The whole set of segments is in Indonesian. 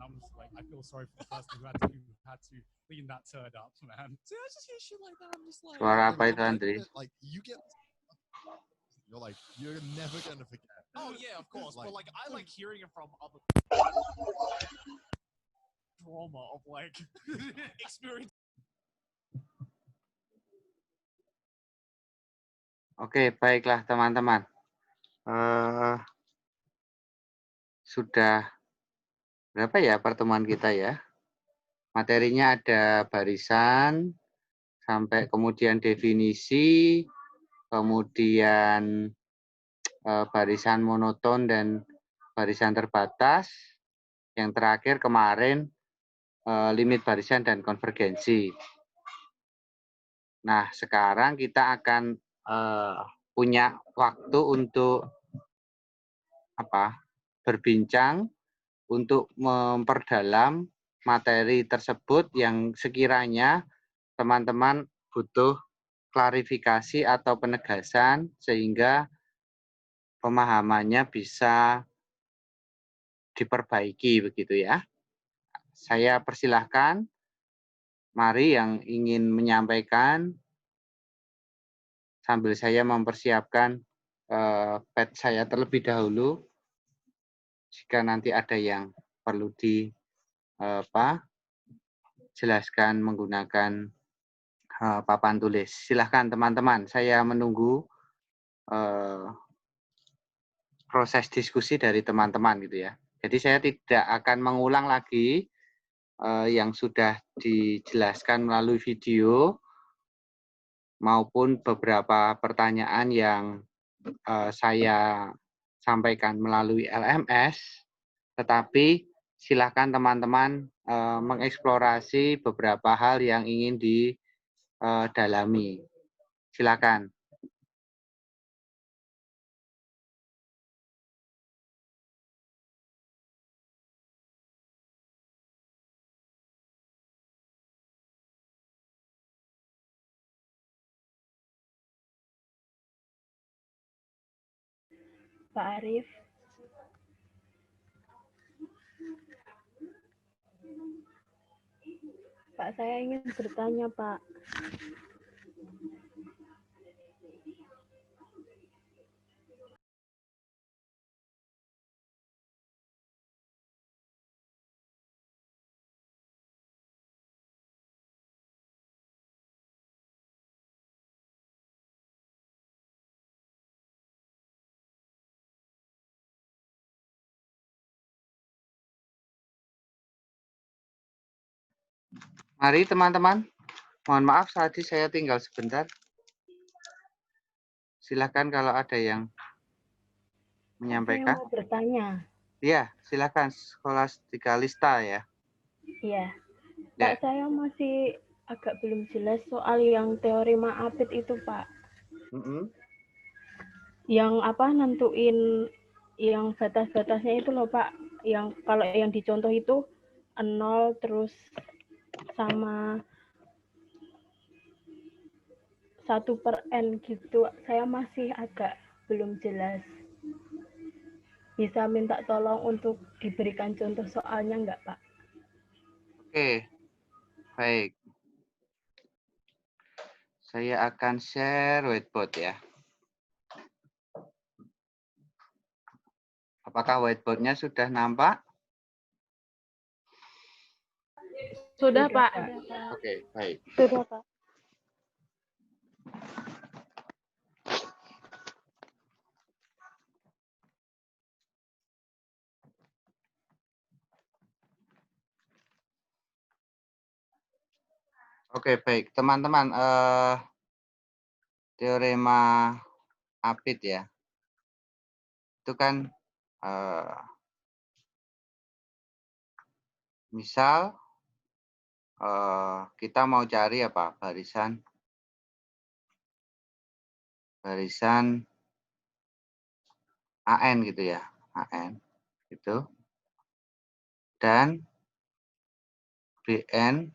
I'm just like, I feel sorry for the person who had to clean that turd up, man. So I just hear shit like that. I'm just like, Suara apa itu, Andri? Like you're like, you're never gonna forget. Oh yeah, of course. But like, I like hearing it from other trauma of like experience. Oke, baiklah teman-teman. Sudah berapa ya pertemuan kita ya? Materinya ada barisan, sampai kemudian definisi, kemudian barisan monoton dan barisan terbatas. Yang terakhir kemarin limit barisan dan konvergensi. Nah, sekarang kita akan punya waktu untuk berbincang untuk memperdalam materi tersebut yang sekiranya teman-teman butuh klarifikasi atau penegasan sehingga pemahamannya bisa diperbaiki begitu ya. Saya persilahkan, mari yang ingin menyampaikan sambil saya mempersiapkan pad saya terlebih dahulu. Jika nanti ada yang perlu dijelaskan menggunakan papan tulis. Silahkan teman-teman, saya menunggu proses diskusi dari teman-teman gitu ya. Jadi saya tidak akan mengulang lagi yang sudah dijelaskan melalui video maupun beberapa pertanyaan yang saya sampaikan melalui LMS, tetapi silakan teman-teman mengeksplorasi beberapa hal yang ingin didalami. Silakan. Pak Arif. Pak, saya ingin bertanya, Pak. Mari teman-teman, mohon maaf tadi saya tinggal sebentar. Silakan kalau ada yang menyampaikan. Saya mau bertanya. Iya, silakan Scholastica Lista ya. Iya. Pak, saya masih agak belum jelas soal yang teorema Apit itu, Pak. Yang nentuin yang batas-batasnya itu loh, Pak. Yang kalau yang dicontoh itu 0 terus sama 1/n gitu. Saya masih agak belum jelas. Bisa minta tolong untuk diberikan contoh soalnya enggak, Pak? Oke, baik. Saya akan share whiteboard ya. Apakah whiteboard-nya sudah nampak? Sudah, Pak. Oke, baik. Sudah, Pak. Oke, baik. Teman-teman, teorema Apit ya. Itu kan misal kita mau cari barisan AN gitu ya, AN gitu. Dan BN,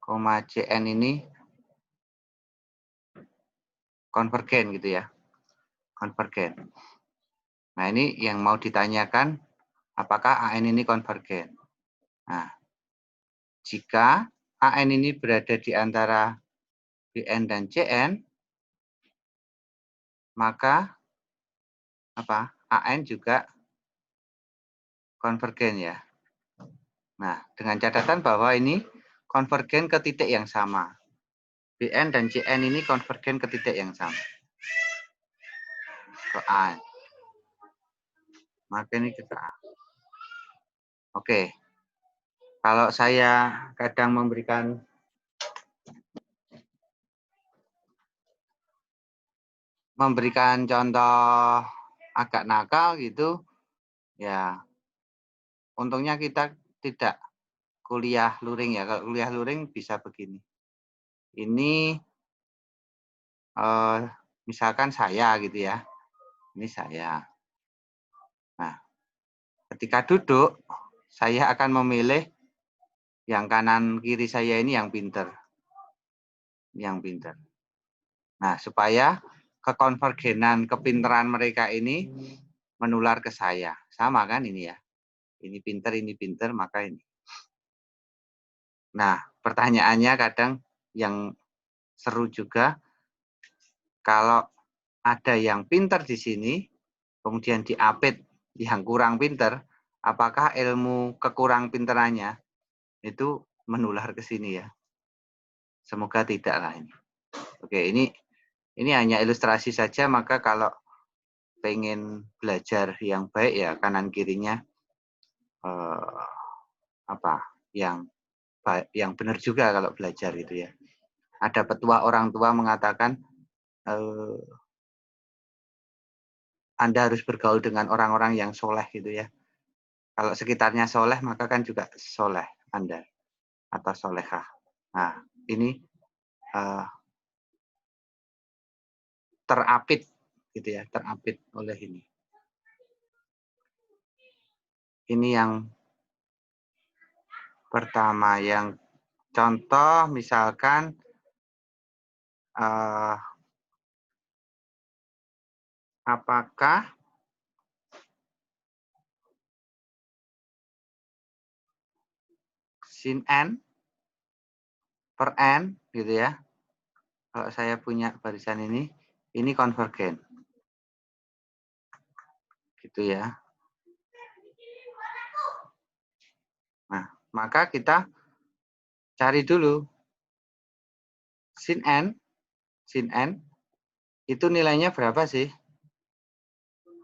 CN ini konvergen gitu ya, konvergen. Nah ini yang mau ditanyakan apakah AN ini konvergen. Nah, jika AN ini berada di antara BN dan CN, maka AN juga konvergen ya. Nah, dengan catatan bahwa ini konvergen ke titik yang sama. BN dan CN ini konvergen ke titik yang sama. Ke A. Maka ini ke A. Oke. Kalau saya kadang memberikan contoh agak nakal gitu, ya untungnya kita tidak kuliah luring ya. Kalau kuliah luring bisa begini. Ini misalkan saya gitu ya. Ini saya. Nah, ketika duduk, saya akan memilih yang kanan kiri saya ini yang pinter. Yang pinter. Nah, supaya kekonvergenan kepinteran mereka ini menular ke saya. Sama kan ini ya. Ini pinter, maka ini. Nah, pertanyaannya kadang yang seru juga, kalau ada yang pinter di sini, kemudian diapit yang kurang pinter, apakah ilmu kekurang pinterannya itu menular ke sini ya? Semoga tidak lah ini. Oke, ini hanya ilustrasi saja, maka kalau pengen belajar yang baik ya kanan kirinya yang benar juga kalau belajar gitu ya. Ada petua orang tua mengatakan Anda harus bergaul dengan orang-orang yang soleh gitu ya. Kalau sekitarnya soleh maka kan juga soleh Anda atau solehah. Nah ini terapit gitu ya, terapit oleh ini. Ini yang pertama, yang contoh misalkan apakah sin n per n gitu ya. Kalau saya punya barisan ini konvergen. Gitu ya. Nah, maka kita cari dulu sin n itu nilainya berapa sih?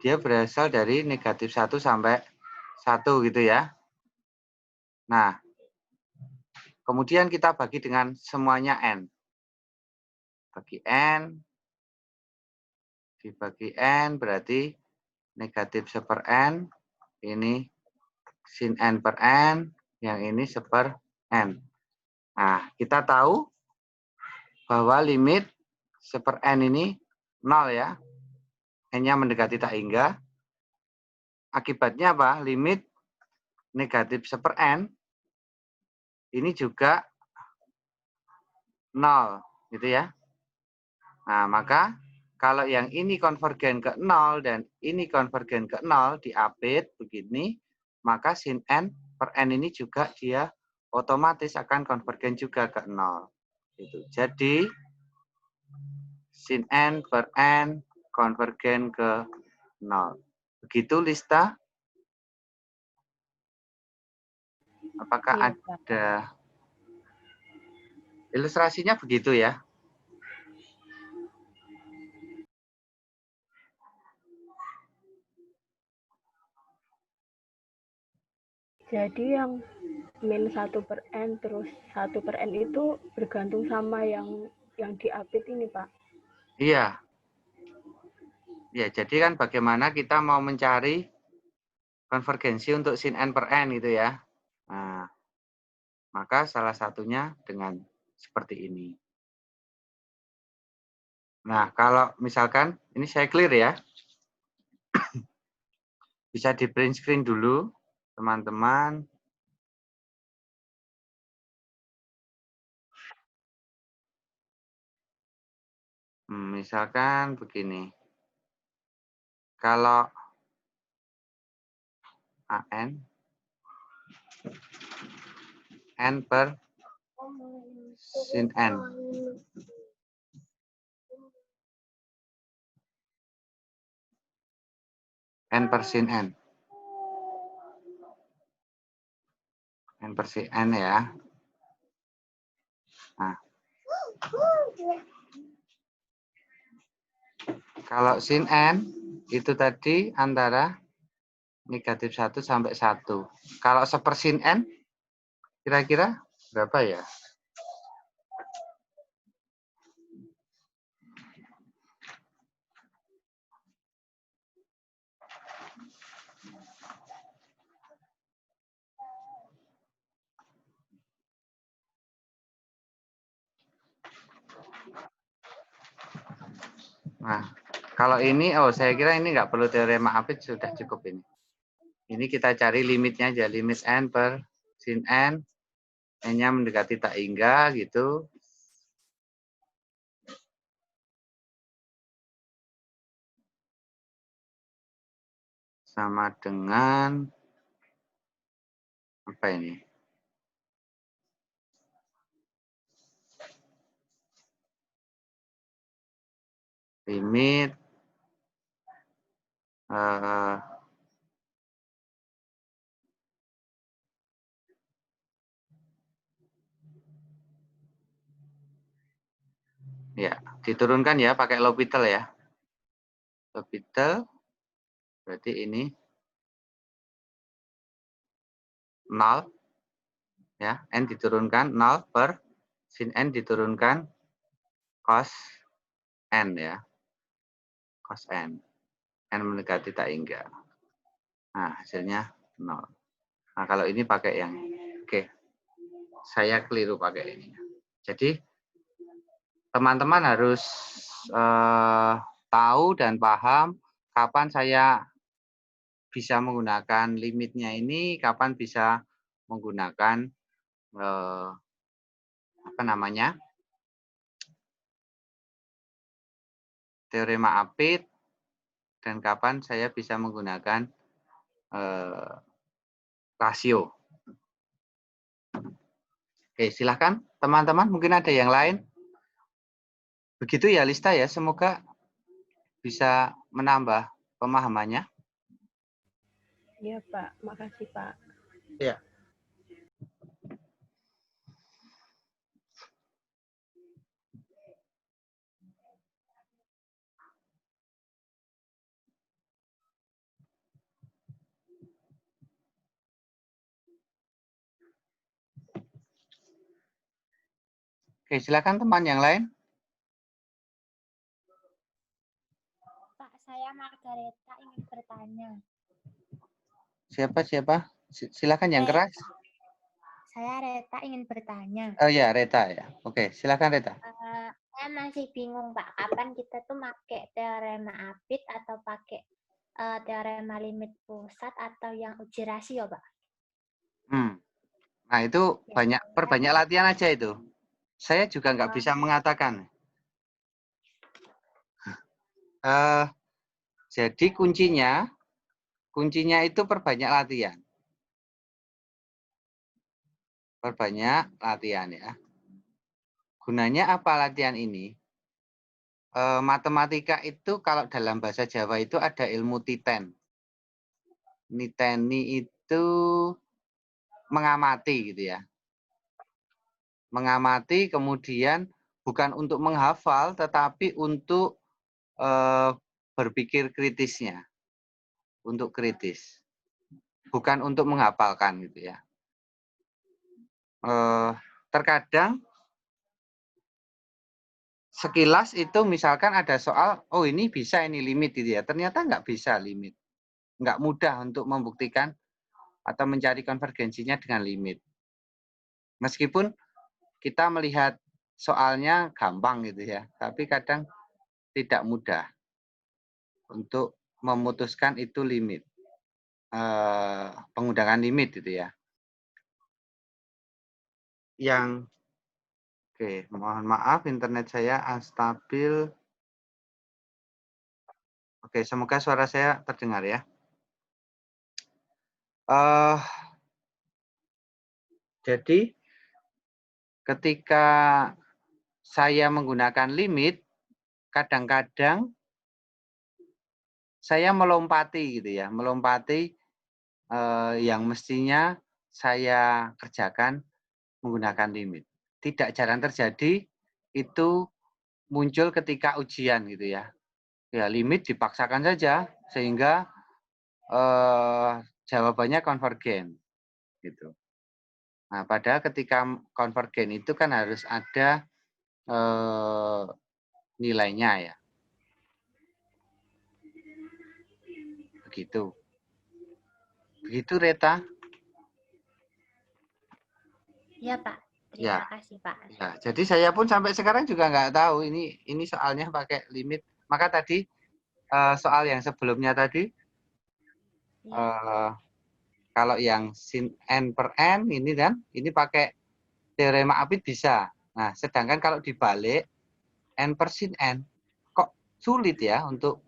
Dia berasal dari negatif 1 sampai 1 gitu ya. Nah, kemudian kita bagi dengan semuanya n. Bagi n, dibagi n berarti negatif 1 per n, ini sin n per n, yang ini 1 per n. Nah, kita tahu bahwa limit 1 per n ini 0 ya. N-nya mendekati tak hingga. Akibatnya apa? Limit negatif 1 per n ini juga 0 gitu ya. Nah, maka kalau yang ini konvergen ke 0 dan ini konvergen ke 0 diapit begini, maka sin n per n ini juga dia otomatis akan konvergen juga ke 0. Gitu. Jadi sin n per n konvergen ke 0. Begitu Lista? Apakah ada ilustrasinya begitu ya? Jadi yang min 1 per n terus 1 per n itu bergantung sama yang diapit ini, Pak? Iya. Ya, jadi kan bagaimana kita mau mencari konvergensi untuk sin n per n gitu ya. Nah, maka salah satunya dengan seperti ini. Nah, kalau misalkan, ini saya clear ya. Bisa di print screen dulu, teman-teman. Misalkan begini. Kalau AN N per sin N. N per sin N. N per sin N ya. Nah, kalau sin N itu tadi antara negatif 1 sampai 1. Kalau sepersin N, kira-kira berapa ya? Nah, kalau ini, saya kira ini nggak perlu teorema Apit, sudah cukup ini. Ini kita cari limitnya aja, limit N per sin N, N-nya mendekati tak hingga gitu. Sama dengan, apa ini? Limit ya, diturunkan ya pakai L'Hopital ya. L'Hopital berarti ini 0 ya, N diturunkan 0 per sin N diturunkan cos N ya. Cos N. N mendekati tak hingga. Nah, hasilnya 0. Nah, kalau ini pakai yang oke. Saya keliru pakai ini. Jadi teman-teman harus tahu dan paham kapan saya bisa menggunakan limitnya ini, kapan bisa menggunakan apa namanya, teorema Apit, dan kapan saya bisa menggunakan rasio. Oke, silahkan teman-teman, mungkin ada yang lain. Begitu ya Lista ya, semoga bisa menambah pemahamannya. Iya Pak, makasih Pak. Ya. Oke, silakan teman yang lain. Pak, saya Margareta ingin bertanya. Siapa? Silakan yang keras. Saya Reta ingin bertanya. Oh ya, Reta ya. Oke, silakan Reta. Saya masih bingung Pak, kapan kita tuh pakai teorema Apit atau pakai teorema limit pusat atau yang uji rasio Pak? Nah itu perbanyak latihan aja itu. Saya juga nggak bisa mengatakan. Jadi kuncinya itu perbanyak latihan. Perbanyak latihan ya. Gunanya apa latihan ini? Matematika itu kalau dalam bahasa Jawa itu ada ilmu titen. Niteni itu mengamati gitu ya. Mengamati kemudian bukan untuk menghafal tetapi untuk berpikir kritisnya. Untuk kritis. Bukan untuk menghafalkan gitu ya. Terkadang sekilas itu misalkan ada soal, oh ini bisa ini limit gitu ya. Ternyata nggak bisa limit. Nggak mudah untuk membuktikan atau mencari konvergensinya dengan limit. Meskipun kita melihat soalnya gampang gitu ya, tapi kadang tidak mudah untuk memutuskan itu limit. Pengundangan limit gitu ya. Oke, mohon maaf internet saya unstabil. Oke, semoga suara saya terdengar ya. Jadi ketika saya menggunakan limit, kadang-kadang saya melompati gitu ya, melompati yang mestinya saya kerjakan menggunakan limit. Tidak jarang terjadi itu muncul ketika ujian gitu ya. Ya limit dipaksakan saja sehingga jawabannya konvergen gitu. Nah, padahal ketika konvergen itu kan harus ada nilainya ya. Begitu. Begitu Reta? Ya Pak, Ya. terima kasih Pak. Ya, jadi saya pun sampai sekarang juga nggak tahu ini soalnya pakai limit. Maka tadi soal yang sebelumnya tadi kalau yang sin n per n ini kan ini pakai teorema Apit bisa. Nah, sedangkan kalau dibalik n per sin n kok sulit ya untuk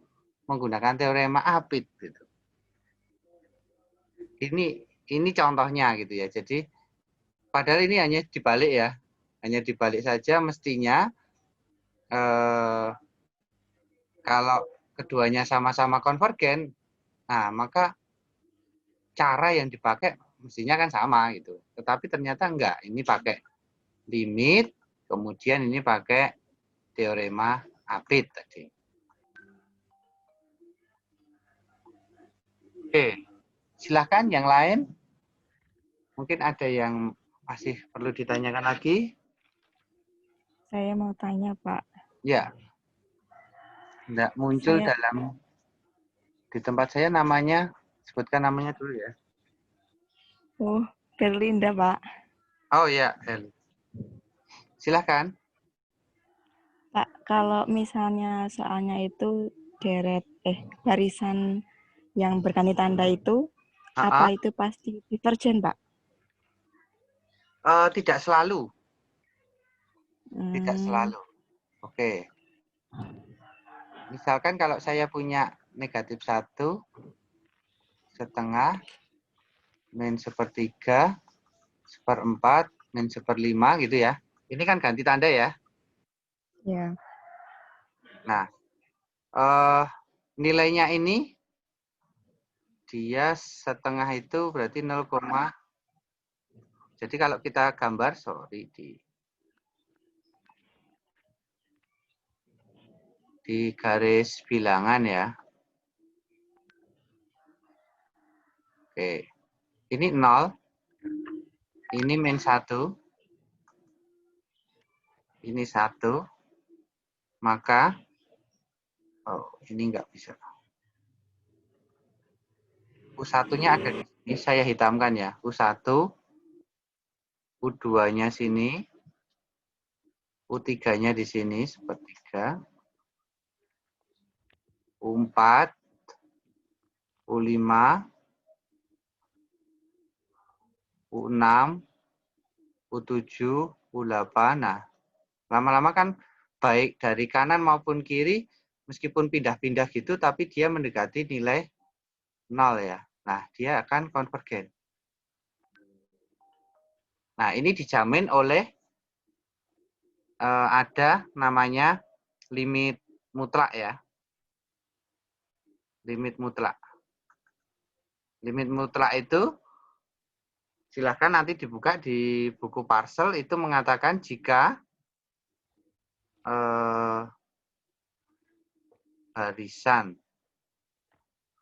menggunakan teorema Apit gitu. Ini contohnya gitu ya. Jadi padahal ini hanya dibalik ya. Hanya dibalik saja mestinya kalau keduanya sama-sama konvergen, nah maka cara yang dipakai mestinya kan sama gitu. Tetapi ternyata enggak. Ini pakai limit, kemudian ini pakai teorema Apit tadi. Oke, silahkan yang lain. Mungkin ada yang masih perlu ditanyakan lagi. Saya mau tanya, Pak. Ya. Enggak muncul di tempat saya namanya, sebutkan namanya dulu ya. Oh, Berlinda, Pak. Oh ya, silahkan. Pak, kalau misalnya soalnya itu barisan yang berganti tanda itu, apa itu pasti divergen, Pak? Tidak selalu. Tidak selalu. Oke. Misalkan kalau saya punya negatif 1, setengah, min 1/3, 1/4, min 1/5 gitu ya. Ini kan ganti tanda ya. Ya. Nah, nilainya ini dia setengah itu berarti 0, jadi kalau kita gambar, di garis bilangan ya. Oke. Ini 0. Ini min 1. Ini 1. Maka ini enggak bisa. U1-nya ada di sini, saya hitamkan ya. U1, U2-nya sini, U3-nya di sini, 1/3. U4, U5, U6, U7, U8. Nah, lama-lama kan baik dari kanan maupun kiri, meskipun pindah-pindah gitu, tapi dia mendekati nilai 0 ya. Nah, dia akan konvergen. Nah, ini dijamin oleh ada namanya limit mutlak ya. Limit mutlak. Limit mutlak itu silahkan nanti dibuka di buku Parsel, itu mengatakan jika barisan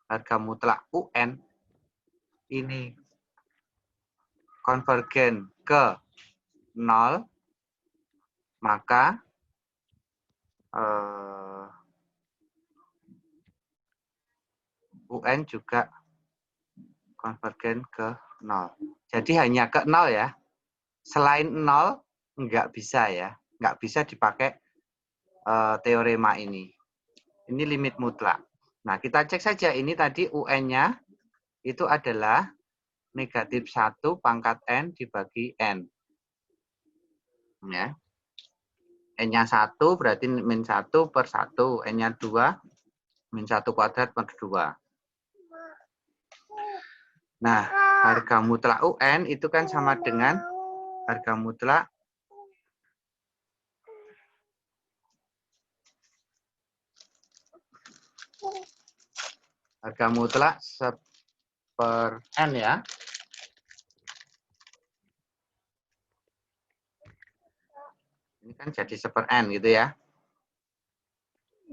harga mutlak UN ini konvergen ke 0, maka UN juga konvergen ke 0. Jadi hanya ke 0 ya. Selain 0 nggak bisa ya. Nggak bisa dipakai teorema ini. Ini limit mutlak. Nah, kita cek saja ini tadi UN-nya itu adalah negatif 1 pangkat N dibagi N. Ya. N-nya 1 berarti min 1 per 1. N-nya 2, min 1 kuadrat per 2. Nah, harga mutlak UN itu kan sama dengan harga mutlak per N ya. Ini kan jadi seper N gitu ya.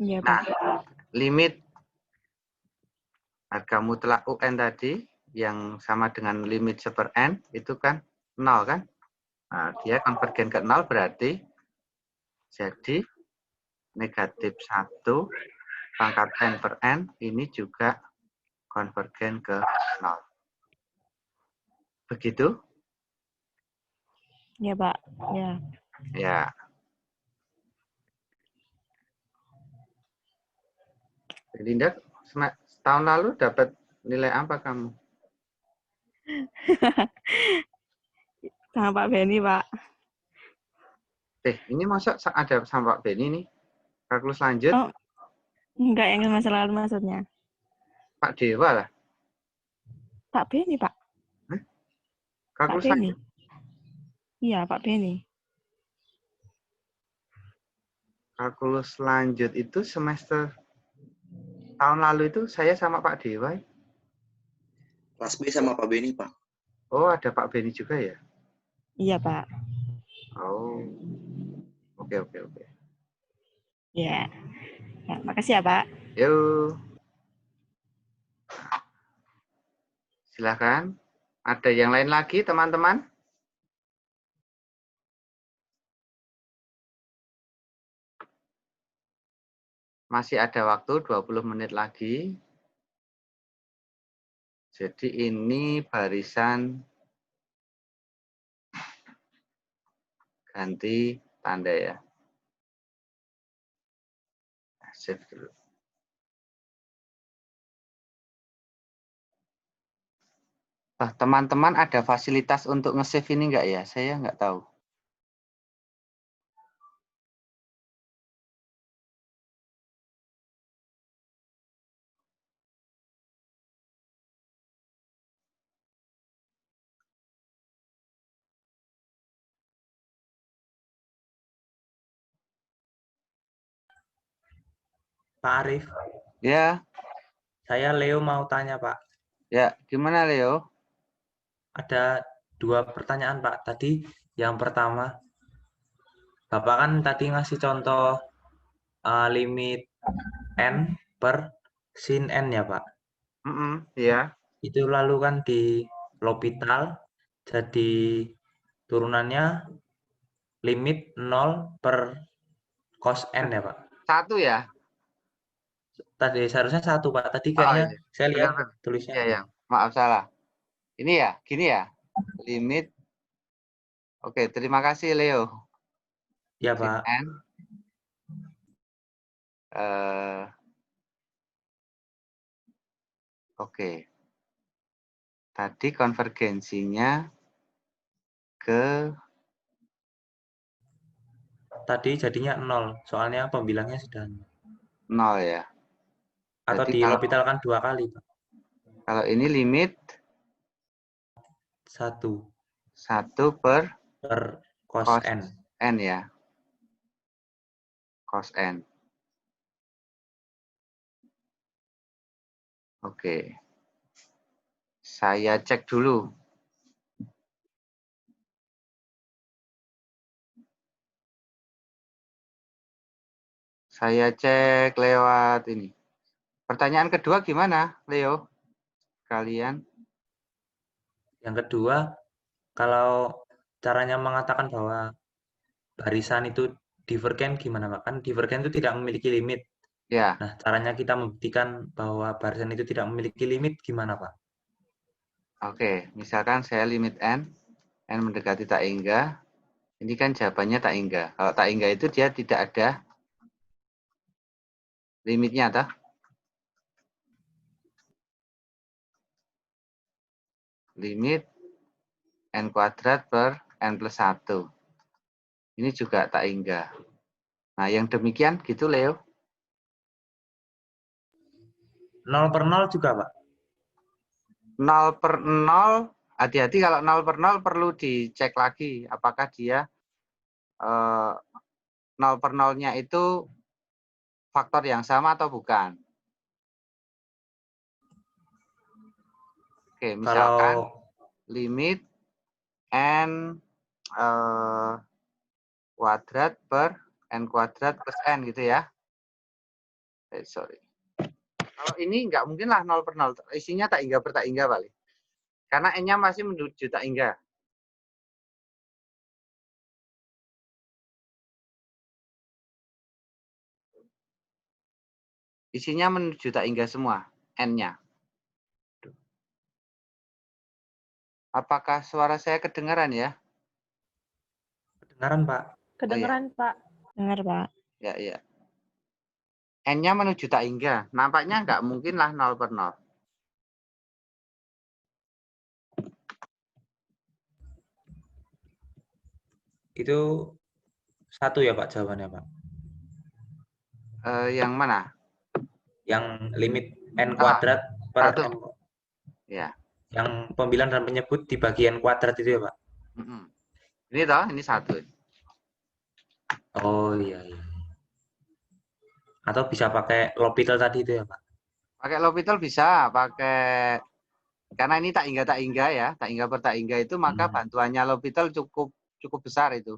Iya, Nah, Pak. limit harga mutlak UN tadi yang sama dengan limit seper N itu kan 0 kan. Nah, dia konvergen ke 0 berarti jadi negatif 1 pangkat N per N ini juga konvergen ke 0. Begitu? Iya, Pak. Ya. Ya. Linda, tahun lalu dapat nilai apa kamu? Sama Pak Beni, Pak. Ini masa ada sama Pak Beni nih? Kalkulus lanjut? Oh, enggak, yang masa lalu maksudnya. Pak Dewa lah. Pak Beni, Pak. Pak Kalkulus Beni. lanjut. Iya, Pak Beni. Kalkulus lanjut itu semester tahun lalu itu saya sama Pak Dewa. Kelas B sama Pak Beni, Pak. Oh, ada Pak Beni juga ya? Iya, Pak. Oh. Oke. Iya. Ya, makasih ya, Pak. Yuk. Silakan. Ada yang lain lagi, teman-teman? Masih ada waktu 20 menit lagi. Jadi ini barisan ganti tanda ya. Save dulu. Teman-teman ada fasilitas untuk nge-save ini enggak ya? Saya enggak tahu. Pak Arif, Ya, saya Leo mau tanya, Pak. ya, gimana Leo? Ada 2 pertanyaan, Pak. Tadi yang pertama, Bapak kan tadi ngasih contoh limit N per sin N ya, Pak. Ya. Itu lalu kan di L'Hopital, jadi turunannya limit 0 per cos N ya, Pak. 1 ya? Tadi seharusnya 1, Pak. Tadi Oh, kayaknya iya. saya lihat Benar. tulisnya. Iya, ya. Maaf salah. Ini ya, gini ya. Limit. Oke, terima kasih Leo. Ya, Sin Pak. N. Oke. Tadi konvergensinya ke Tadi jadinya 0, soalnya pembilangnya sudah 0 ya. atau Berarti di L'Hopital kan 2 kali, Pak. kalau ini limit 1 per cos N. N ya. Cos N. Oke. Saya cek dulu. Saya cek lewat ini. Pertanyaan kedua gimana, Leo? Kalian? Yang kedua, kalau caranya mengatakan bahwa barisan itu divergen gimana, Pak? Kan divergen itu tidak memiliki limit. Ya. Nah, caranya kita membuktikan bahwa barisan itu tidak memiliki limit gimana, Pak? Oke, misalkan saya limit N mendekati tak hingga. Ini kan jawabannya tak hingga. Kalau tak hingga itu dia tidak ada limitnya, toh? Limit N kuadrat per N plus 1. Ini juga tak hingga. Nah, yang demikian gitu, Leo. 0 per 0 juga, Pak? 0 per 0 hati-hati kalau 0 per 0 perlu dicek lagi apakah dia 0 per 0-nya itu faktor yang sama atau bukan. Oke, misalkan limit n kuadrat per n kuadrat plus n gitu ya. Sorry. Kalau ini nggak mungkin lah 0 per 0. Isinya tak hingga per tak hingga paling. Karena n-nya masih menuju tak hingga. Isinya menuju tak hingga semua, n-nya. Apakah suara saya kedengaran ya? Kedengaran, Pak. Kedengeran, Pak. Dengar, Pak. Ya, iya. N-nya menuju tak hingga. Nampaknya nggak mungkin lah 0 per 0. Itu 1 ya, Pak, jawabannya, Pak? Yang mana? Yang limit n kuadrat per 1. n. Ya. Yang pembilang dan penyebut di bagian kuadrat itu ya, Pak? Ini toh, ini 1. Oh, iya. Atau bisa pakai L'Hopital tadi itu ya, Pak? Pakai L'Hopital bisa, pakai karena ini tak hingga ya, tak hingga per tak hingga itu maka bantuannya L'Hopital cukup besar itu.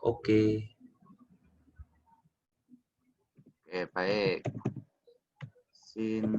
Oke. Oke, baik. Sin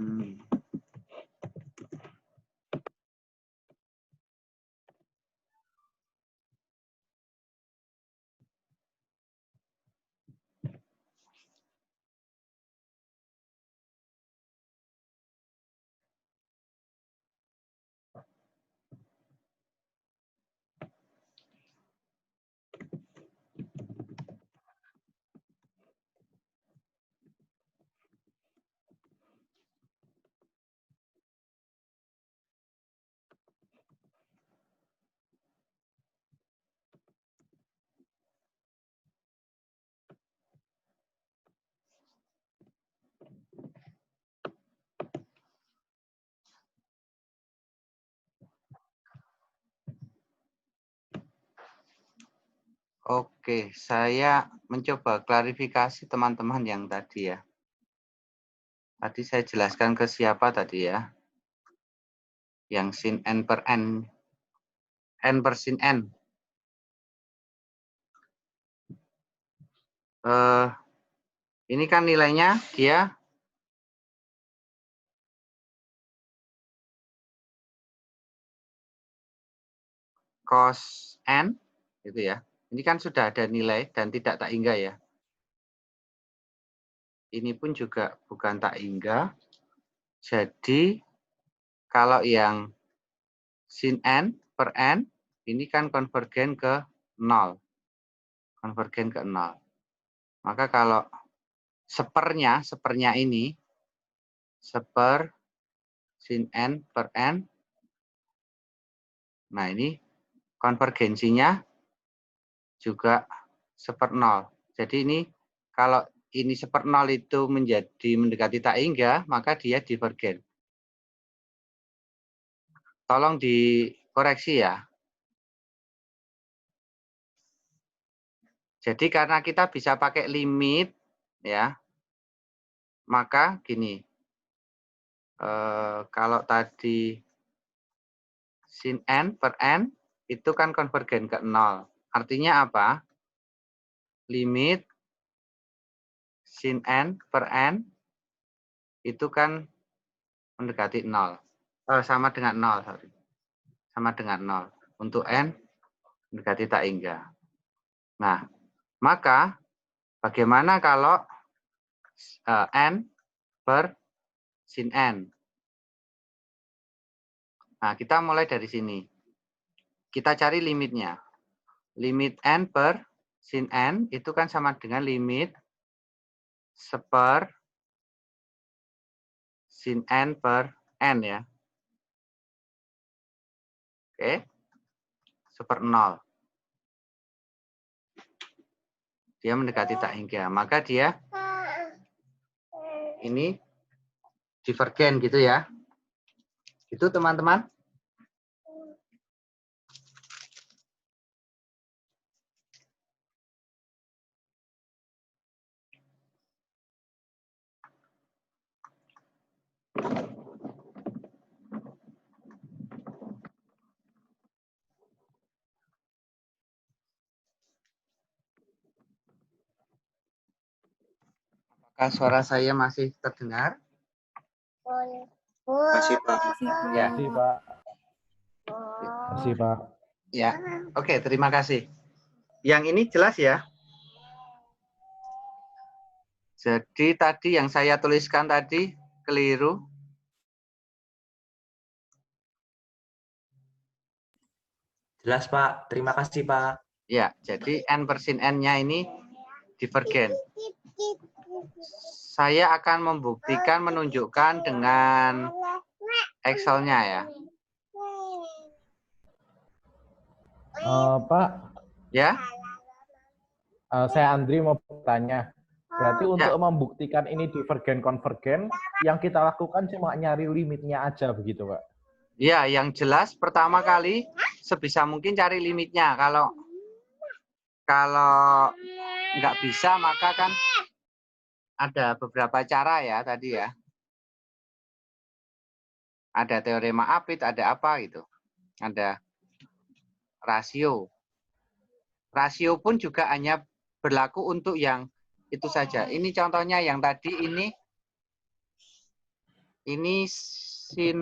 Oke, saya mencoba klarifikasi teman-teman yang tadi ya. Tadi saya jelaskan ke siapa tadi ya? Yang sin n per n. N per sin n. Ini kan nilainya dia cos n, gitu ya. Ini kan sudah ada nilai dan tidak tak hingga ya. Ini pun juga bukan tak hingga. Jadi kalau yang sin n per n, ini kan konvergen ke 0. Konvergen ke 0. Maka kalau sepernya ini, seper sin n per n, nah ini konvergensinya juga seper 0. Jadi ini kalau ini seper 0 itu menjadi mendekati tak hingga, maka dia divergen. Tolong dikoreksi ya. Jadi karena kita bisa pakai limit, ya, maka gini, kalau tadi sin n per n itu kan konvergen ke 0. Artinya apa? Limit sin n per n itu kan mendekati 0. Sama dengan 0, sorry. Sama dengan 0. Untuk n mendekati tak hingga. Nah, maka bagaimana kalau n per sin n? Nah, kita mulai dari sini. Kita cari limitnya. Limit n per sin n itu kan sama dengan limit seper sin n per n ya. Oke. Seper 0. Dia mendekati tak hingga. Maka dia ini divergen gitu ya. Itu teman-teman. Apakah suara saya masih terdengar? Masih, Pak. Ya. Masih, Pak. Masih, Pak. Ya. Oke, terima kasih. Yang ini jelas ya? Jadi tadi yang saya tuliskan tadi keliru. Jelas, Pak. Terima kasih, Pak. Ya, jadi n per sin n-nya ini divergen. Saya akan membuktikan, menunjukkan dengan Excel-nya ya. Pak, Ya, saya Andri mau bertanya. Berarti Ya. untuk membuktikan ini divergen konvergen, yang kita lakukan cuma nyari limitnya aja begitu, Pak? ya, yang jelas pertama kali sebisa mungkin cari limitnya. Kalau nggak bisa maka kan ada beberapa cara ya tadi ya. Ada teorema Apit, ada apa gitu. Ada rasio. Rasio pun juga hanya berlaku untuk yang itu saja. Ini contohnya yang tadi ini sin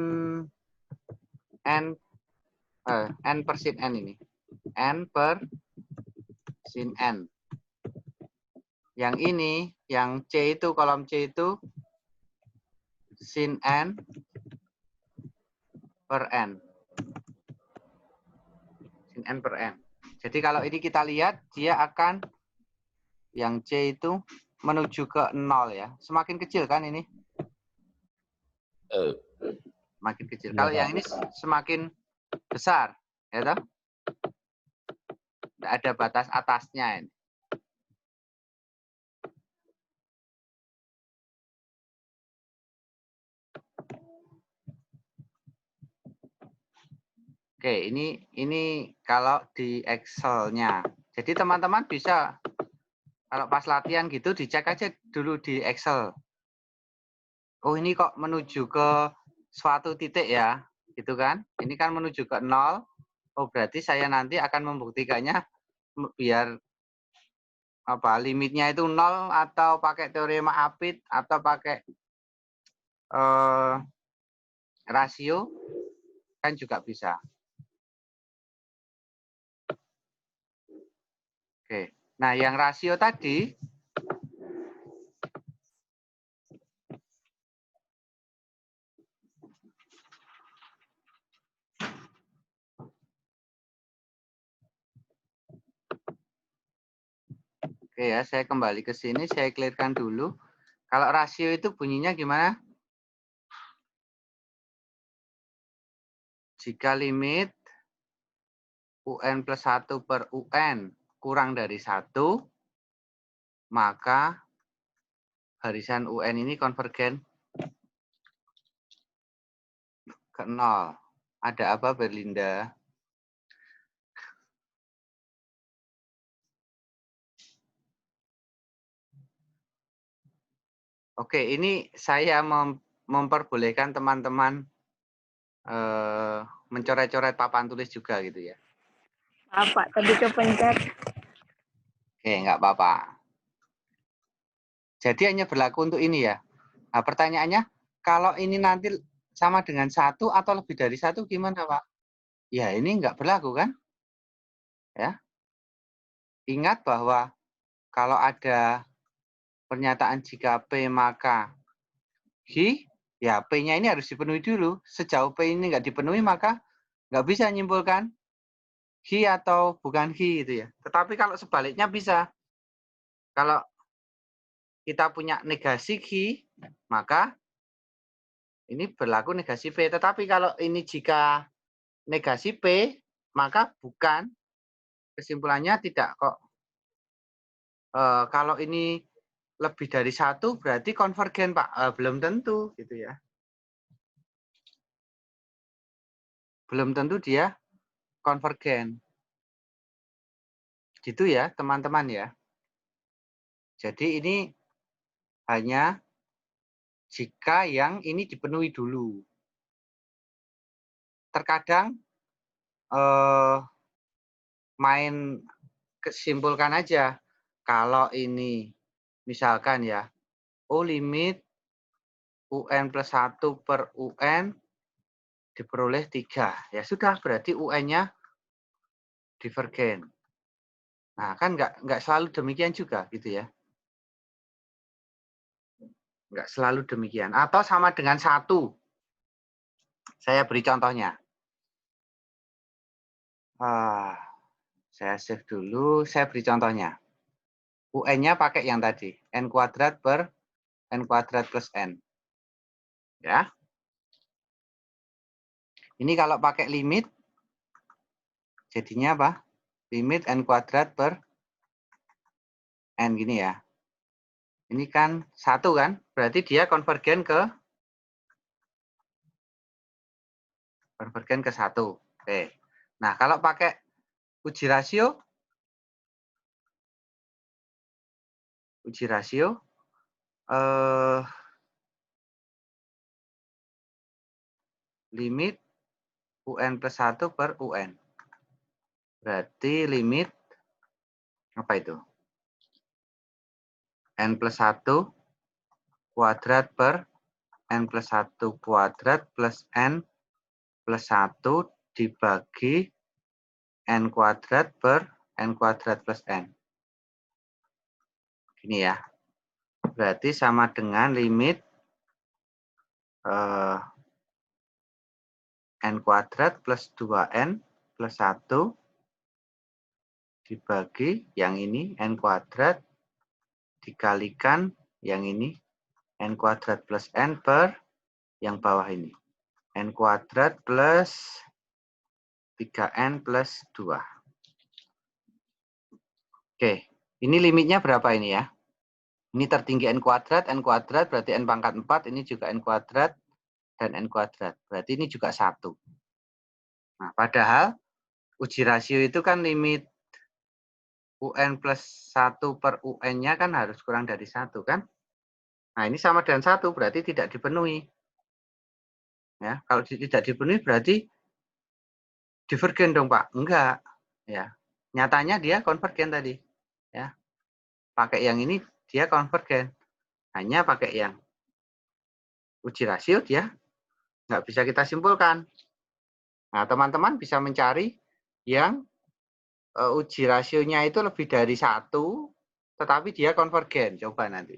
n n per sin n ini. N per sin n. Yang ini, yang C itu, kolom C itu sin n per n. Sin n per n. Jadi kalau ini kita lihat, dia akan, yang C itu menuju ke 0 ya. Semakin kecil kan ini? Semakin kecil. Kalau yang ini semakin besar. Ya toh? Tidak ada batas atasnya ini. Oke, ini kalau di Excel-nya. Jadi teman-teman bisa kalau pas latihan gitu dicek aja dulu di Excel. Oh, ini kok menuju ke suatu titik ya, gitu kan? Ini kan menuju ke 0. Oh, berarti saya nanti akan membuktikannya biar apa limitnya itu 0 atau pakai teorema Apit atau pakai rasio kan juga bisa. Oke. Nah, yang rasio tadi oke ya, saya kembali ke sini, saya clearkan dulu. Kalau rasio itu bunyinya gimana? Jika limit UN plus 1 per UN kurang dari 1, maka barisan UN ini konvergen ke 0. Ada apa, Berlinda? Oke, ini saya memperbolehkan teman-teman mencoret-coret papan tulis juga gitu ya. Apa tadi kepencet? Oke, nggak apa-apa. Jadi hanya berlaku untuk ini ya. Nah, pertanyaannya, kalau ini nanti sama dengan 1 atau lebih dari 1 gimana, Pak? Ya, ini nggak berlaku kan? Ya. Ingat bahwa kalau ada pernyataan jika P maka H, ya P-nya ini harus dipenuhi dulu. Sejauh P ini nggak dipenuhi, maka nggak bisa nyimpulkan H atau bukan H itu ya. Tetapi kalau sebaliknya bisa. Kalau kita punya negasi H, maka ini berlaku negasi P. Tetapi kalau ini jika negasi P, maka bukan. Kesimpulannya tidak kok. Kalau ini lebih dari 1 berarti konvergen, Pak. Belum tentu gitu ya. belum tentu dia konvergen. Gitu ya, teman-teman ya. Jadi ini hanya jika yang ini dipenuhi dulu. Terkadang main kesimpulkan aja. Kalau ini misalkan ya, limit UN plus 1 per UN diperoleh 3. Ya sudah, berarti UN-nya divergen. Nah, kan nggak selalu demikian juga gitu ya. Nggak selalu demikian. Atau sama dengan 1. Saya beri contohnya. Saya save dulu, saya beri contohnya. UN-nya pakai yang tadi, N kuadrat per N kuadrat plus N. Ya. Ini kalau pakai limit, jadinya apa? Limit N kuadrat per N gini ya. Ini kan 1 kan? Berarti dia konvergen ke 1. Oke. Nah, kalau pakai uji rasio, limit UN plus 1 per UN. Berarti limit apa itu? N plus 1 kuadrat per N plus 1 kuadrat plus N plus 1 dibagi N kuadrat per N kuadrat plus N. Gini ya. Berarti sama dengan limit N kuadrat plus 2N plus 1 dibagi yang ini N kuadrat dikalikan yang ini N kuadrat plus N per yang bawah ini. N kuadrat plus 3N plus 2. Oke, ini limitnya berapa ini ya? Ini tertinggi N kuadrat berarti N pangkat 4, ini juga N kuadrat dan N kuadrat. Berarti ini juga 1. Nah, padahal uji rasio itu kan limit UN plus 1 per UN-nya kan harus kurang dari 1 kan? Nah, ini sama dengan 1, berarti tidak dipenuhi. Ya, kalau tidak dipenuhi berarti divergen dong, Pak. Enggak. Ya. Nyatanya dia konvergen tadi. Ya. Pakai yang ini dia konvergen. Hanya pakai yang uji rasio dia nggak bisa kita simpulkan. Nah, teman-teman bisa mencari yang uji rasionya itu lebih dari 1, tetapi dia konvergen. Coba nanti.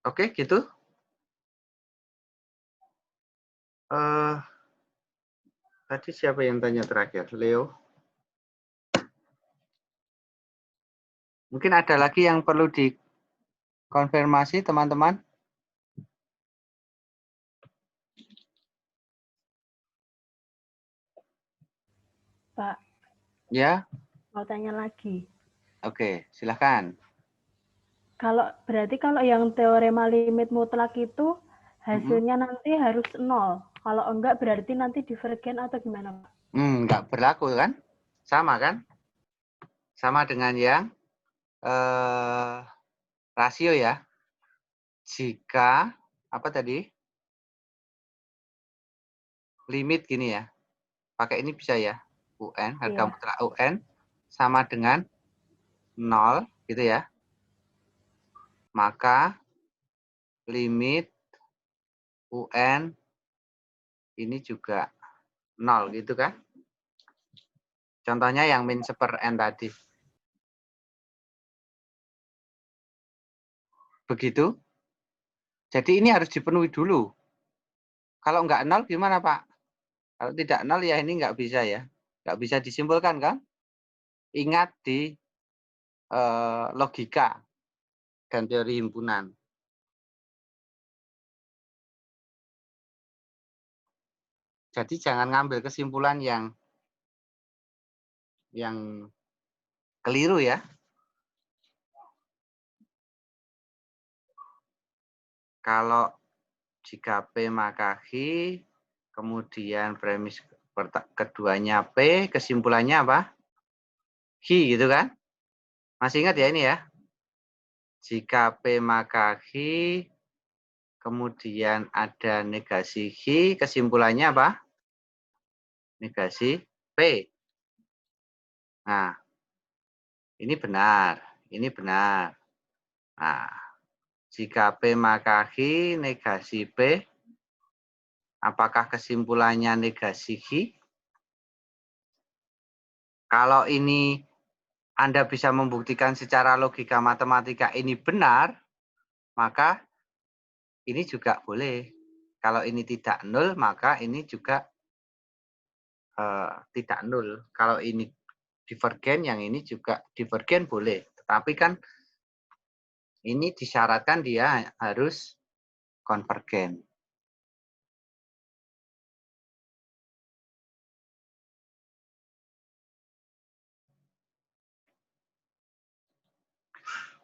Oke, gitu. Tadi siapa yang tanya terakhir? Leo? Mungkin ada lagi yang perlu dikonfirmasi, teman-teman? Pak. Ya. Mau tanya lagi. Oke, silakan. Berarti kalau yang teorema limit mutlak itu hasilnya nanti harus 0. Kalau enggak berarti nanti divergen atau gimana, Pak? Enggak berlaku kan? Sama kan? Sama dengan yang rasio ya. Jika apa tadi? Limit gini ya. Pakai ini bisa ya. UN, harga mutlak UN sama dengan 0 gitu ya. Maka limit UN ini juga 0 gitu kan. Contohnya yang min 1/n tadi. Begitu. Jadi ini harus dipenuhi dulu. Kalau nggak 0 gimana Pak? Kalau tidak 0 ya ini nggak bisa ya. Nggak bisa disimpulkan kan? Ingat di logika dan teori himpunan. Jadi jangan ngambil kesimpulan yang keliru ya. Kalau jika P maka Q, kemudian premis keduanya P, kesimpulannya apa? Q gitu kan? Masih ingat ya ini ya? Jika P maka Q, kemudian ada negasi Q, kesimpulannya apa? Negasi P. Nah, ini benar, ini benar. Nah, jika P maka Q, negasi P, apakah kesimpulannya negasi Q? Kalau ini Anda bisa membuktikan secara logika matematika ini benar, maka ini juga boleh. Kalau ini tidak nol, maka ini juga tidak nol. Kalau ini divergen, yang ini juga divergen boleh. Tetapi kan ini disyaratkan dia harus konvergen.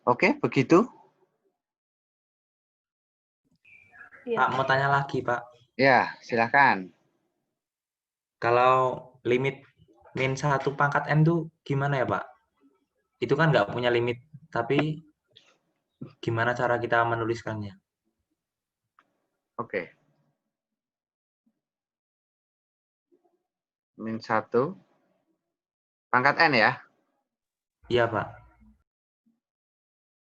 Oke, begitu? Pak, mau tanya lagi, Pak. Ya, silakan. Kalau limit min 1 pangkat N itu gimana ya, Pak? Itu kan nggak punya limit, tapi gimana cara kita menuliskannya? Oke. Min 1 pangkat N ya? Iya, Pak.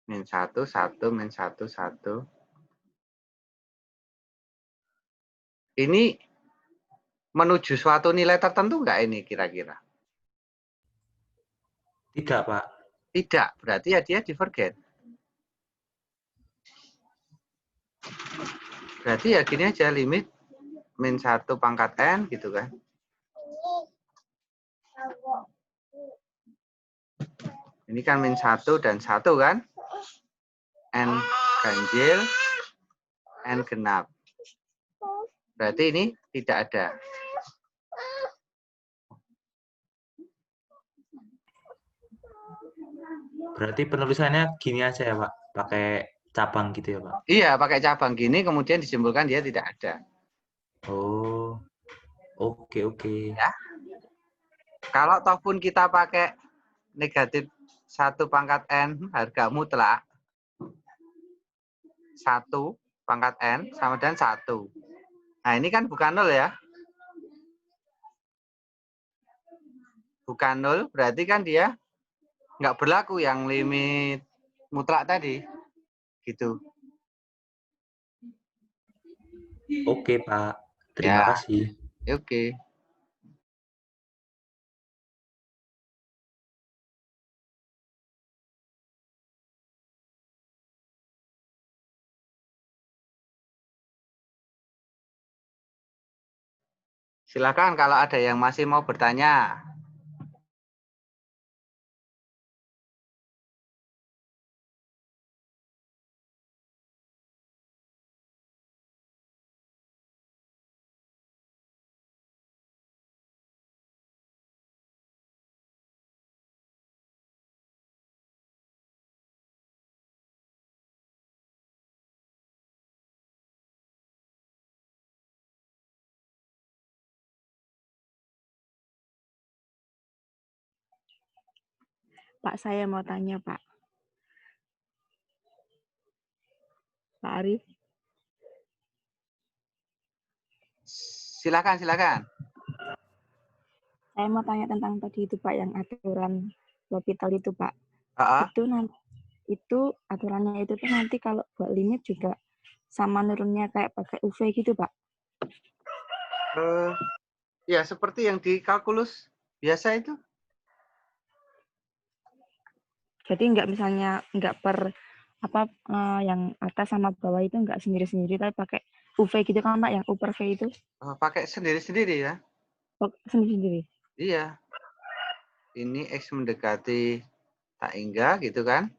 Min 1, 1, min 1, 1. Ini menuju suatu nilai tertentu nggak ini kira-kira? Tidak, Pak. Tidak, berarti ya dia divergen. Berarti ya gini aja, limit min 1 pangkat N gitu kan. Ini kan min 1 dan 1 kan. N ganjil, N genap. Berarti ini tidak ada. Berarti penulisannya gini aja ya, Pak? Pakai cabang gitu ya, Pak? Iya, pakai cabang gini kemudian disimpulkan dia tidak ada. Oh, oke. Ya. Kalau toh pun kita pakai negatif 1 pangkat N harga mutlak 1 pangkat N sama dengan 1. Nah, ini kan bukan 0 ya. Bukan 0, berarti kan dia nggak berlaku yang limit mutlak tadi. Gitu. Oke, Pak. Terima kasih. Oke. Silakan kalau ada yang masih mau bertanya. Pak, saya mau tanya, Pak. Pak Arif. Silakan. Saya mau tanya tentang tadi itu, Pak, yang aturan L'Hopital itu, Pak. Itu aturannya itu tuh nanti kalau buat limit juga sama nurunnya kayak pakai UV gitu, Pak. Ya, seperti yang di kalkulus biasa itu. Jadi nggak per yang atas sama bawah itu nggak sendiri-sendiri, tapi pakai UV gitu kan, Pak, yang U per V itu? Pakai sendiri-sendiri ya. Oh, sendiri-sendiri? Iya. Ini X mendekati tak hingga gitu kan.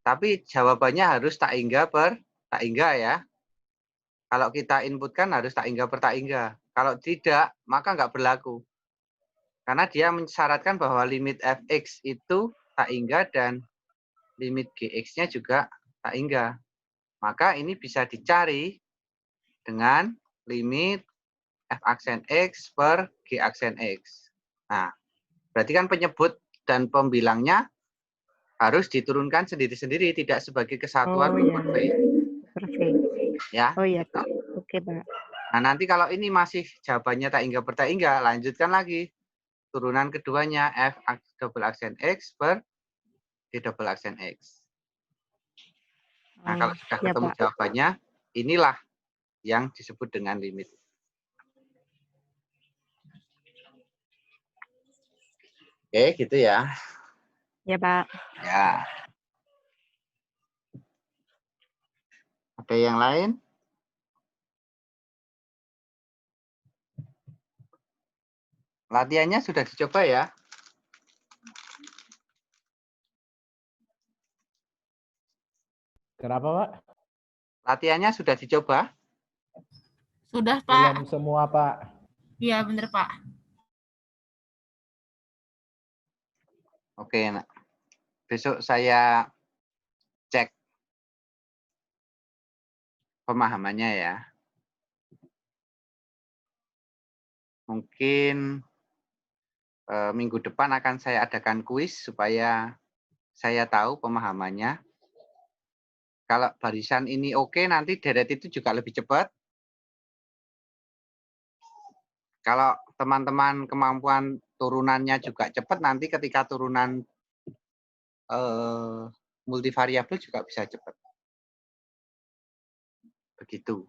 Tapi jawabannya harus tak hingga per tak hingga ya. Kalau kita inputkan harus tak hingga per tak hingga. Kalau tidak, maka nggak berlaku. Karena dia mensyaratkan bahwa limit fx itu tak hingga dan limit gx-nya juga tak hingga. Maka ini bisa dicari dengan limit f aksen X per G aksen X. Nah, berarti kan penyebut dan pembilangnya harus diturunkan sendiri-sendiri, tidak sebagai kesatuan Oh iya, survei. survei. Ya. Oh iya Pak. Oke Pak. Nah, nanti kalau ini masih jawabannya tak hingga per tak hingga, lanjutkan lagi. Turunan keduanya f double aksen X per G double aksen X. Nah, kalau sudah Ya ketemu Pak. jawabannya, inilah yang disebut dengan limit. Oke, gitu ya. Ya Pak. Ya. Ada yang lain? Latihannya sudah dicoba ya? Kenapa, Pak? Latihannya sudah dicoba? Sudah, Belum Pak. semua, Pak. Iya, bener, Pak. Oke, nah. Besok saya cek pemahamannya ya. Mungkin minggu depan akan saya adakan kuis supaya saya tahu pemahamannya. Kalau barisan ini oke, nanti deret itu juga lebih cepat. Kalau teman-teman kemampuan turunannya juga cepat, nanti ketika turunan multivariabel juga bisa cepat. Begitu.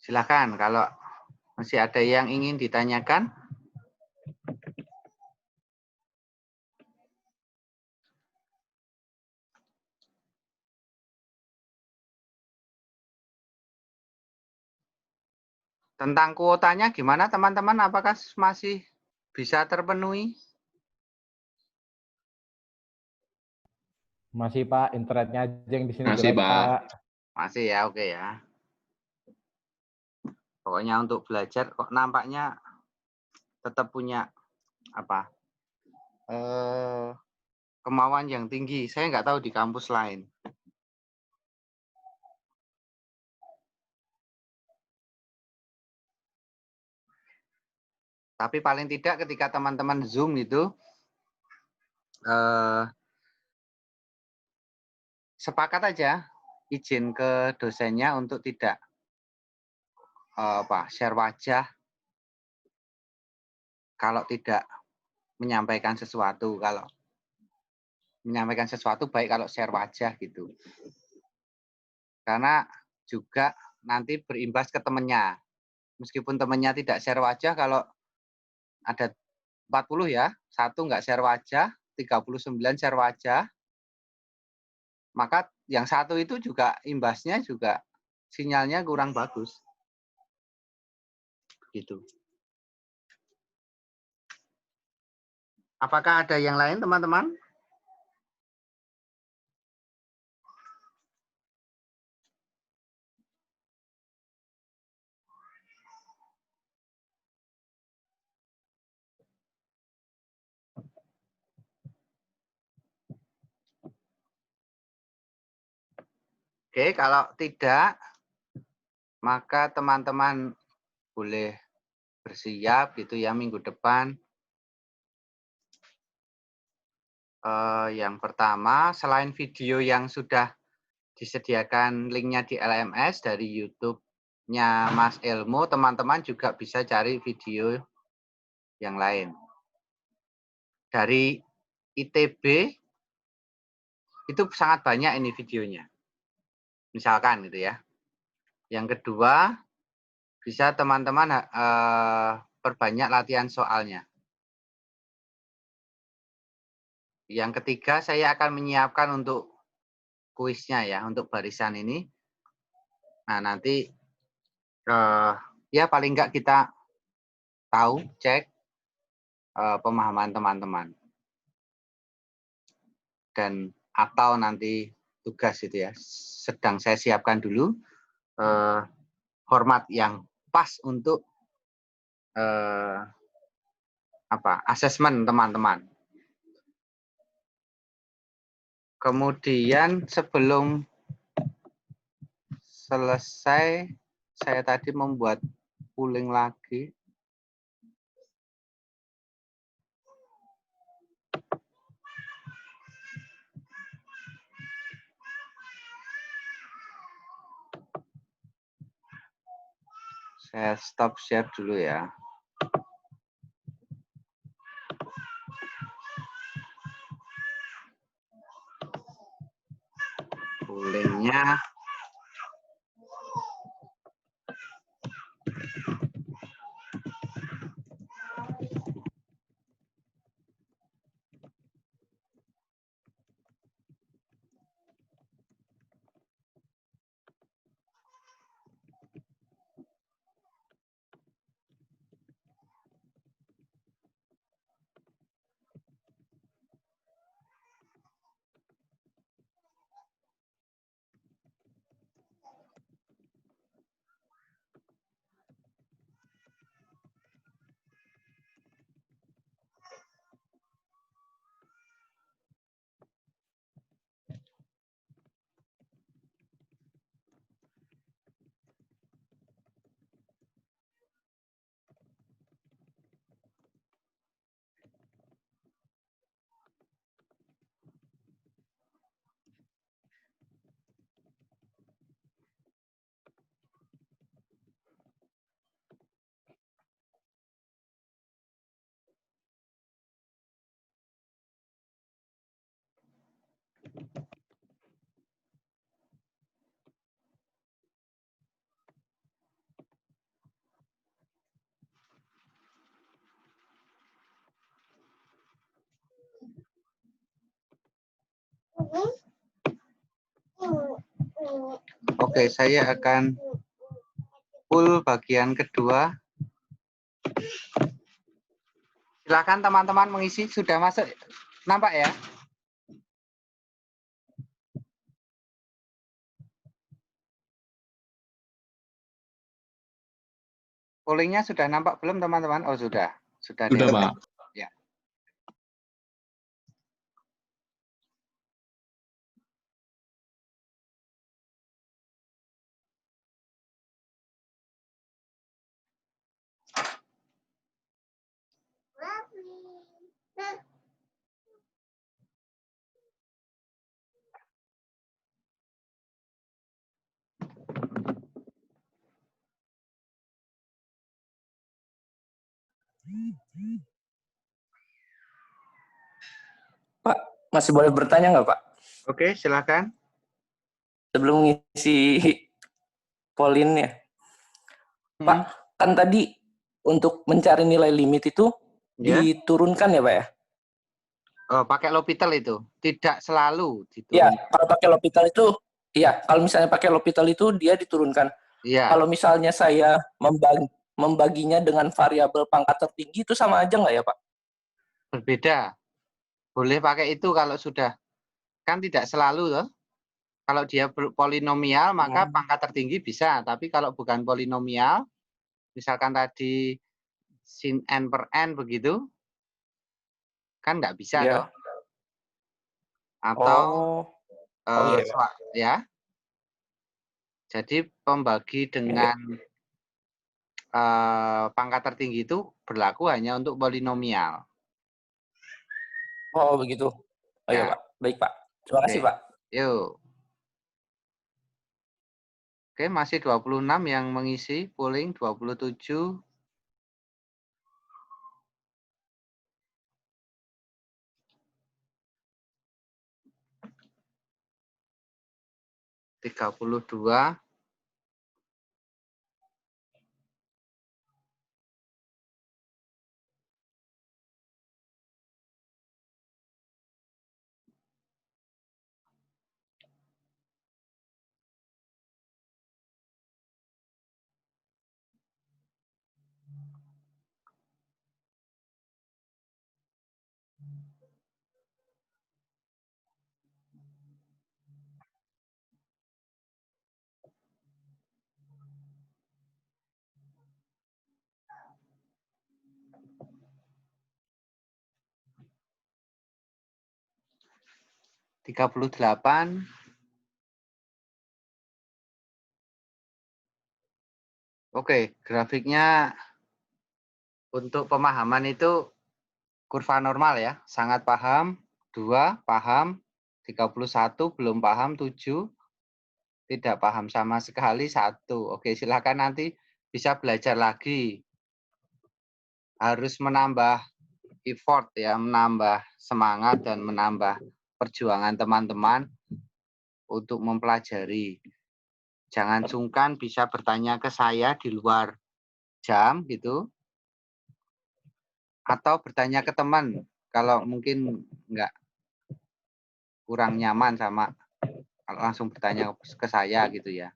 Silakan kalau masih ada yang ingin ditanyakan. Tentang kuotanya gimana teman-teman? Apakah masih bisa terpenuhi? Masih, Pak. Internetnya aja yang di sini Masih, jelek, Pak. Pak. Masih ya, oke ya. Pokoknya untuk belajar kok nampaknya tetap punya apa? Kemauan yang tinggi. Saya nggak tahu di kampus lain. Tapi paling tidak ketika teman-teman Zoom itu sepakat aja izin ke dosennya untuk tidak share wajah kalau tidak menyampaikan sesuatu. Kalau menyampaikan sesuatu baik kalau share wajah gitu. Karena juga nanti berimbas ke temannya. Meskipun temannya tidak share wajah, kalau ada 40 ya, satu nggak share wajah, 39 share wajah, maka yang satu itu juga imbasnya juga sinyalnya kurang bagus. Gitu. Apakah ada yang lain teman-teman? Oke, kalau tidak, maka teman-teman boleh bersiap gitu ya minggu depan. Yang pertama, selain video yang sudah disediakan linknya di LMS dari YouTube-nya Mas Elmo, teman-teman juga bisa cari video yang lain. Dari ITB, itu sangat banyak ini videonya. Misalkan gitu ya. Yang kedua, bisa teman-teman perbanyak latihan soalnya. Yang ketiga, saya akan menyiapkan untuk kuisnya ya, untuk barisan ini. Nah, nanti ya paling enggak kita tahu, cek pemahaman teman-teman. Dan atau nanti tugas itu ya, sedang saya siapkan dulu format yang pas untuk asesmen teman-teman. Kemudian sebelum selesai, saya tadi membuat pooling lagi. Saya stop share dulu ya. Poolingnya. Oke, saya akan full bagian kedua. Silakan teman-teman mengisi. Sudah masuk? Nampak ya? Pollingnya sudah nampak belum teman-teman? Oh sudah. Sudah, Pak. Ya. Pak, masih boleh bertanya nggak, Pak? Oke, silakan. Sebelum ngisi polinnya. Pak, kan tadi untuk mencari nilai limit itu Ya. diturunkan ya, Pak ya? Oh, pakai L'Hopital itu. Tidak selalu diturunkan. Iya, kalau pakai L'Hopital itu, iya, kalau misalnya pakai L'Hopital itu dia diturunkan. Iya. Kalau misalnya saya membaginya dengan variabel pangkat tertinggi itu sama aja nggak ya, Pak? Berbeda. Boleh pakai itu kalau sudah. Kan tidak selalu loh. Kalau dia polinomial maka pangkat tertinggi bisa. Tapi kalau bukan polinomial, misalkan tadi sin n per n begitu, kan nggak bisa Iya. toh. Atau iya, Pak. ya. Jadi pembagi dengan pangkat tertinggi itu berlaku hanya untuk polinomial. Oh, begitu. Oh iya, Ya. Pak. Baik, Pak. Terima kasih, Pak. Yuk. Oke, masih 26 yang mengisi polling, 27. Tiga puluh dua. 38. Oke, grafiknya untuk pemahaman itu kurva normal ya. Sangat paham, 2 paham, 31 belum paham, 7 tidak paham sama sekali, 1. Oke, silakan nanti bisa belajar lagi. Harus menambah effort ya, menambah semangat dan menambah perjuangan teman-teman untuk mempelajari. Jangan sungkan bisa bertanya ke saya di luar jam gitu. Atau bertanya ke teman kalau mungkin nggak kurang nyaman sama kalau langsung bertanya ke saya gitu ya.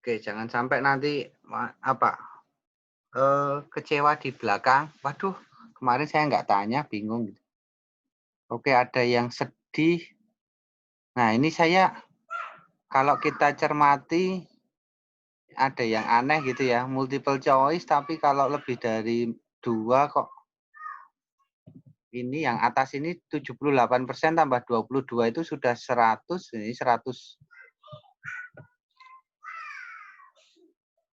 Oke, jangan sampai nanti kecewa di belakang. Waduh, kemarin saya nggak tanya, bingung. Oke, ada yang sedih. Nah, ini saya kalau kita cermati ada yang aneh gitu ya, multiple choice, tapi kalau lebih dari 2 kok. Ini yang atas ini 78% tambah 22 itu sudah 100, ini 100.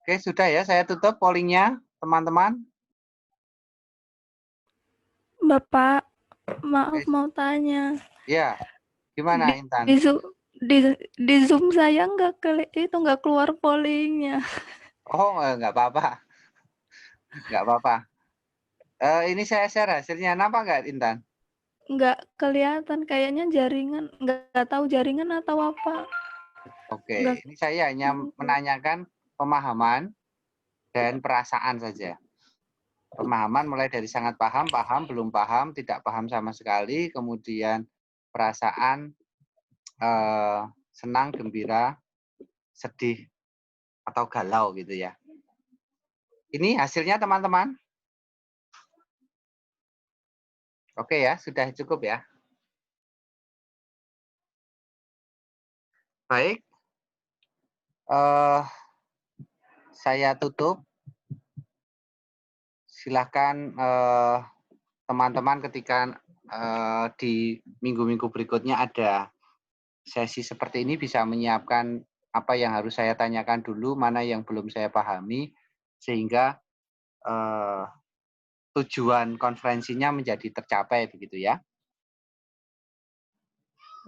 Oke, sudah ya, saya tutup pollingnya, teman-teman. Bapak, maaf mau tanya. Ya, gimana Intan? Di Zoom saya nggak keluar pollingnya. Oh, nggak apa-apa. Nggak apa-apa. Ini saya share hasilnya, nampak nggak Intan? Nggak kelihatan, kayaknya jaringan, nggak tahu jaringan atau apa. Oke, ini saya hanya menanyakan pemahaman dan perasaan saja. Pemahaman mulai dari sangat paham, paham, belum paham, tidak paham sama sekali, kemudian perasaan senang, gembira, sedih, atau galau gitu ya. Ini hasilnya teman-teman. Oke ya, sudah cukup ya. Baik. Saya tutup. Silakan teman-teman ketika di minggu-minggu berikutnya ada sesi seperti ini bisa menyiapkan apa yang harus saya tanyakan dulu, mana yang belum saya pahami, sehingga tujuan konferensinya menjadi tercapai begitu ya.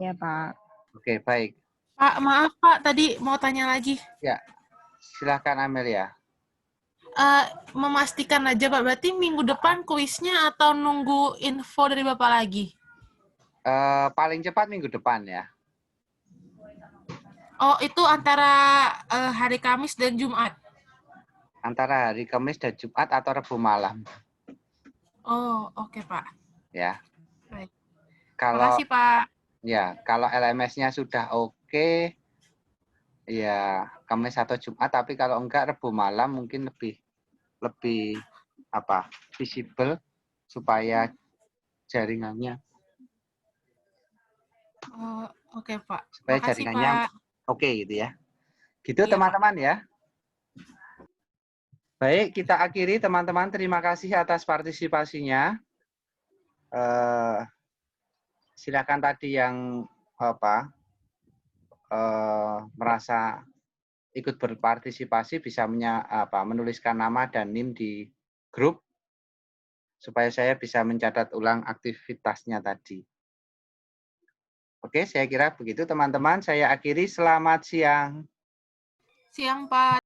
Ya, Pak. Oke, baik. Pak, maaf Pak, tadi mau tanya lagi. Ya, silakan Amelia. Memastikan aja Pak, berarti minggu depan kuisnya atau nunggu info dari Bapak lagi? Paling cepat minggu depan ya. Oh, itu antara hari Kamis dan Jumat? Antara hari Kamis dan Jumat atau Rabu malam. Oh, oke Pak. Ya. Baik. Kalau Makasih Pak. ya, kalau LMS-nya sudah oke, ya Kamis atau Jumat, tapi kalau enggak Rabu malam mungkin lebih visible supaya jaringannya. Oh, oke Pak. Supaya Makasih jaringannya Pak. oke gitu ya. Gitu Iya, teman-teman ya. Baik, kita akhiri teman-teman. Terima kasih atas partisipasinya. Silakan tadi yang merasa ikut berpartisipasi bisa menuliskan nama dan NIM di grup supaya saya bisa mencatat ulang aktivitasnya tadi. Oke, saya kira begitu teman-teman. Saya akhiri. Selamat siang. Siang Pak.